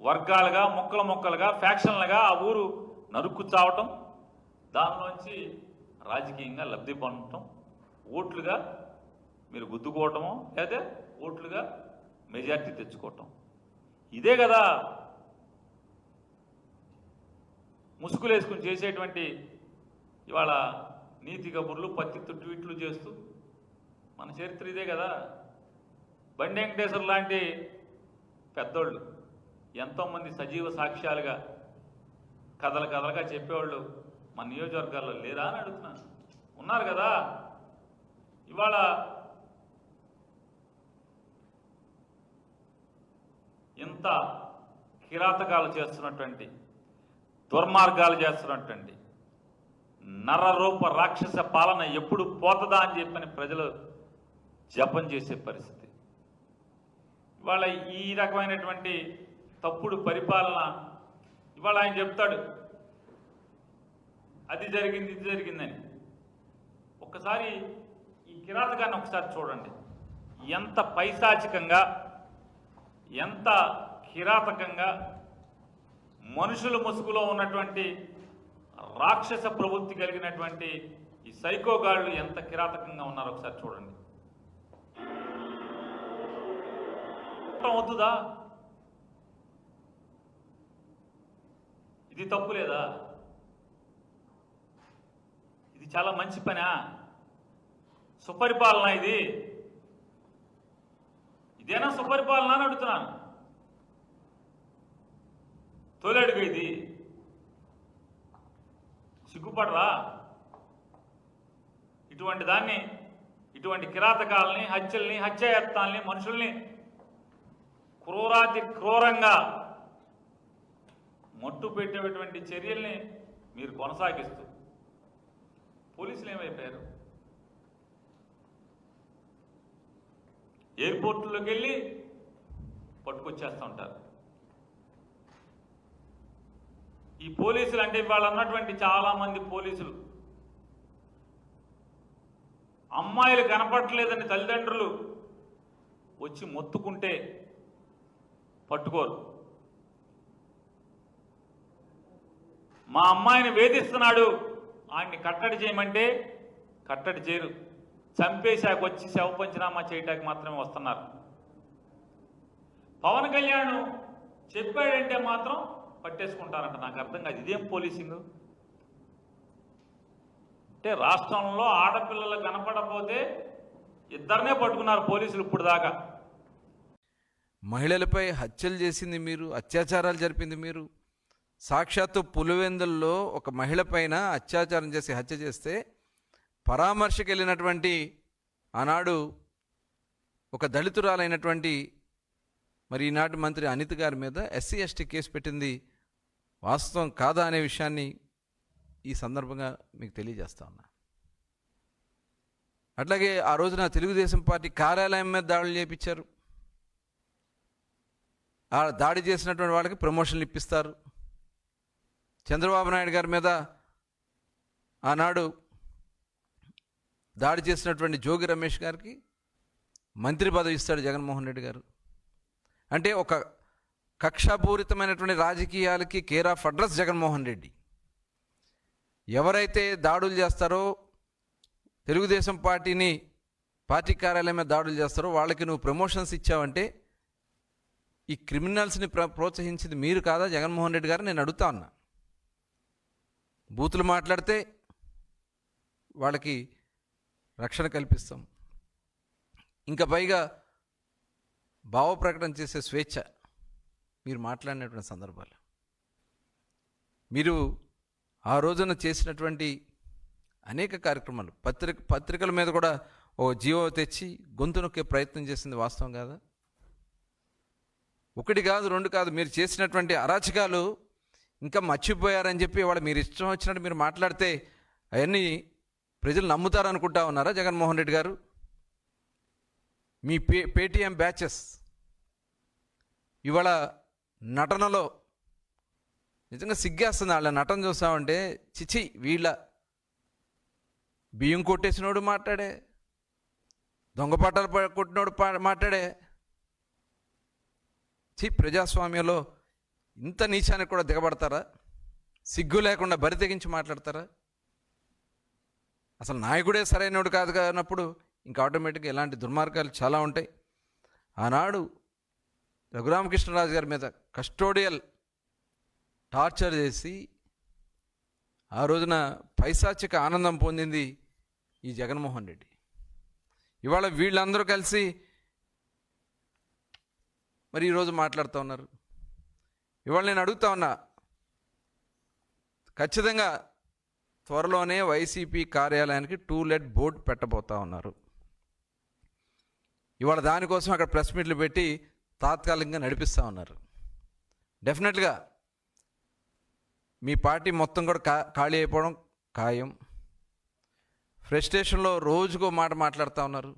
వర్గాలుగా మొక్కలుగా ఫ్యాక్షన్లుగా ఆ ఊరు నరుక్కు చావటం, దానిలోంచి రాజకీయంగా లబ్ధి పొందటం, ఓట్లుగా మీరు గుద్దుకోవటమో లేదా ఓట్లుగా మెజార్టీ తెచ్చుకోవటం. ఇదే కదా ముసుగులు వేసుకుని చేసేటువంటి ఇవాళ నీతి కబుర్లు, పత్తిత్తు ట్వీట్లు చేస్తూ మన చరిత్ర ఇదే కదా. బండి వెంకటేశ్వర లాంటి పెద్దోళ్ళు ఎంతోమంది సజీవ సాక్ష్యాలుగా కథలుగా చెప్పేవాళ్ళు మన నియోజకవర్గాల్లో లేరా అని అడుగుతున్నాను. ఉన్నారు కదా. ఇవాళ ఇంత కిరాతకాలు చేస్తున్నటువంటి, దుర్మార్గాలు చేస్తున్నటువంటి నరరూప రాక్షస పాలన ఎప్పుడు పోతుందా అని చెప్పని ప్రజలు జపం చేసే పరిస్థితి. ఇవాళ ఈ రకమైనటువంటి తప్పుడు పరిపాలన ఇవాళ ఆయన చెప్తాడు అది జరిగింది ఇది జరిగిందని. ఒక్కసారి ఈ కిరాతకాన్ని ఒకసారి చూడండి. ఎంత పైశాచికంగా, ఎంత కిరాతకంగా మనుషుల ముసుగులో ఉన్నటువంటి రాక్షస ప్రవృత్తి కలిగినటువంటి ఈ సైకోగాళ్ళు ఎంత కిరాతకంగా ఉన్నారో ఒకసారి చూడండి. అవుతుందా? ఇది తప్పు లేదా? ఇది చాలా మంచి పనా? సుపరిపాలన ఇది? ఇదేనా సుపరిపాలన అని అడుగుతున్నాను. తోలడుగు ఇది. సిగ్గుపడరా? ఇటువంటి దాన్ని, ఇటువంటి కిరాతకాలని, హత్యల్ని, హత్యాయత్నాల్ని, మనుషుల్ని క్రూరాతి క్రూరంగా మట్టు పెట్టేటువంటి చర్యల్ని మీరు కొనసాగిస్తూ పోలీసులు ఏమైపోయారు? ఎయిర్పోర్టులోకి వెళ్ళి పట్టుకొచ్చేస్తూ ఉంటారు. ఈ పోలీసులు అంటే వాళ్ళు అన్నటువంటి చాలామంది పోలీసులు అమ్మాయిలు కనపడలేదని తల్లిదండ్రులు వచ్చి మొత్తుకుంటే పట్టుకోరు. మా అమ్మాయిని వేధిస్తున్నాడు, ఆయన్ని కట్టడి చేయమంటే కట్టడి చేయరు. చంపేశాక వచ్చి శవ పంచనామా చేయడానికి మాత్రమే వస్తున్నారు. పవన్ కళ్యాణ్ చెప్పాడంటే మాత్రం పట్టేసుకుంటారంట. నాకు అర్థం కాదు, ఇదేం పోలీసింగ్ అంటే? రాష్ట్రంలో ఆడపిల్లలు కనపడకపోతే ఇద్దరినే పట్టుకున్నారు పోలీసులు ఇప్పుడు దాకా. మహిళలపై హత్యలు చేసింది మీరు, అత్యాచారాలు జరిపింది మీరు. సాక్షాత్తు పులివెందుల్లో ఒక మహిళ పైన అత్యాచారం చేసి హత్య చేస్తే పరామర్శకు వెళ్ళినటువంటి ఆనాడు ఒక దళితురాలైనటువంటి మరి ఈనాటి మంత్రి అనిత గారి మీద ఎస్సీ ఎస్టీ కేసు పెట్టింది వాస్తవం కాదా అనే విషయాన్ని ఈ సందర్భంగా మీకు తెలియజేస్తా ఉన్నా. అట్లాగే ఆ రోజున తెలుగుదేశం పార్టీ కార్యాలయం మీద దాడులు చేయించారు. ఆ దాడి చేసినటువంటి వాళ్ళకి ప్రమోషన్లు ఇప్పిస్తారు. చంద్రబాబు నాయుడు గారి మీద ఆనాడు దాడి చేసినటువంటి జోగి రమేష్ గారికి మంత్రి పదవి ఇస్తాడు జగన్మోహన్ రెడ్డి గారు. అంటే ఒక కక్షాపూరితమైనటువంటి రాజకీయాలకి care of address Jaganmohan Reddy. ఎవరైతే దాడులు చేస్తారో, తెలుగుదేశం పార్టీ కార్యాలయం మీద దాడులు చేస్తారో వాళ్ళకి నువ్వు ప్రమోషన్స్ ఇచ్చావంటే ఈ క్రిమినల్స్ని ప్రోత్సహించింది మీరు కాదా జగన్మోహన్ రెడ్డి గారు? నేను అడుగుతా ఉన్నా. బూతులు మాట్లాడితే వాళ్ళకి రక్షణ కల్పిస్తాం. ఇంకా పైగా భావ ప్రకటన చేసే స్వేచ్ఛ మీరు మాట్లాడినటువంటి సందర్భాలు, మీరు ఆ రోజున చేసినటువంటి అనేక కార్యక్రమాలు, పత్రికల మీద కూడా ఓ జీవో తెచ్చి గొంతు నొక్కే ప్రయత్నం చేసింది వాస్తవం కాదా? ఒకటి కాదు, రెండు కాదు, మీరు చేసినటువంటి అరాచకాలు ఇంకా మర్చిపోయారని చెప్పి వాడు మీరు ఇష్టం వచ్చినట్టు మీరు మాట్లాడితే అవన్నీ ప్రజలు నమ్ముతారనుకుంటా ఉన్నారా జగన్మోహన్ రెడ్డి గారు? మీ పేటీఎం బ్యాచెస్ ఇవాళ నటనలో నిజంగా సిగ్గేస్తుంది. వాళ్ళ నటన చూస్తామంటే చిచి, వీళ్ళ బియ్యం కొట్టేసినోడు మాట్లాడే, దొంగ పాటలు కొట్టినోడు మాట్లాడే. ప్రజాస్వామ్యంలో ఇంత నీచానికి కూడా దిగబడతారా? సిగ్గు లేకుండా బరి తెగించి మాట్లాడతారా? అసలు నాయకుడే సరైనడు కాదు కానప్పుడు ఇంకా ఆటోమేటిక్గా ఇలాంటి దుర్మార్గాలు చాలా ఉంటాయి. ఆనాడు రఘురామకృష్ణరాజు గారి మీద కస్టోడియల్ టార్చర్ చేసి ఆ రోజున పైశాచిక ఆనందం పొందింది ఈ జగన్మోహన్ రెడ్డి. ఇవాళ వీళ్ళందరూ కలిసి మరి ఈరోజు మాట్లాడుతూ ఉన్నారు. ఇవాళ నేను అడుగుతా ఉన్నా, ఖచ్చితంగా త్వరలోనే వైసీపీ కార్యాలయానికి టూలెట్ బోర్డు పెట్టబోతా ఉన్నారు. ఇవాళ దానికోసం అక్కడ ప్రెస్ మీట్లు పెట్టి తాత్కాలికంగా నడిపిస్తూ ఉన్నారు. డెఫినెట్గా మీ పార్టీ మొత్తం కూడా ఖాళీ అయిపోవడం ఖాయం. ఫ్రస్ట్రేషన్లో రోజుకో మాట మాట్లాడుతూ ఉన్నారు.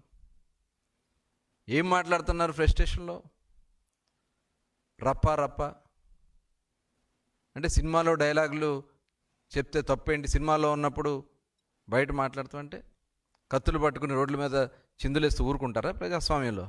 ఏం మాట్లాడుతున్నారు ఫ్రస్ట్రేషన్లో? రప్ప రప్ప అంటే సినిమాలో డైలాగులు చెప్తే తప్పేంటి? సినిమాలో ఉన్నప్పుడు బయట మాట్లాడుతూ అంటే కత్తులు పట్టుకుని రోడ్ల మీద చిందులేస్తూ ఊరుకుంటారా ప్రజాస్వామ్యంలో?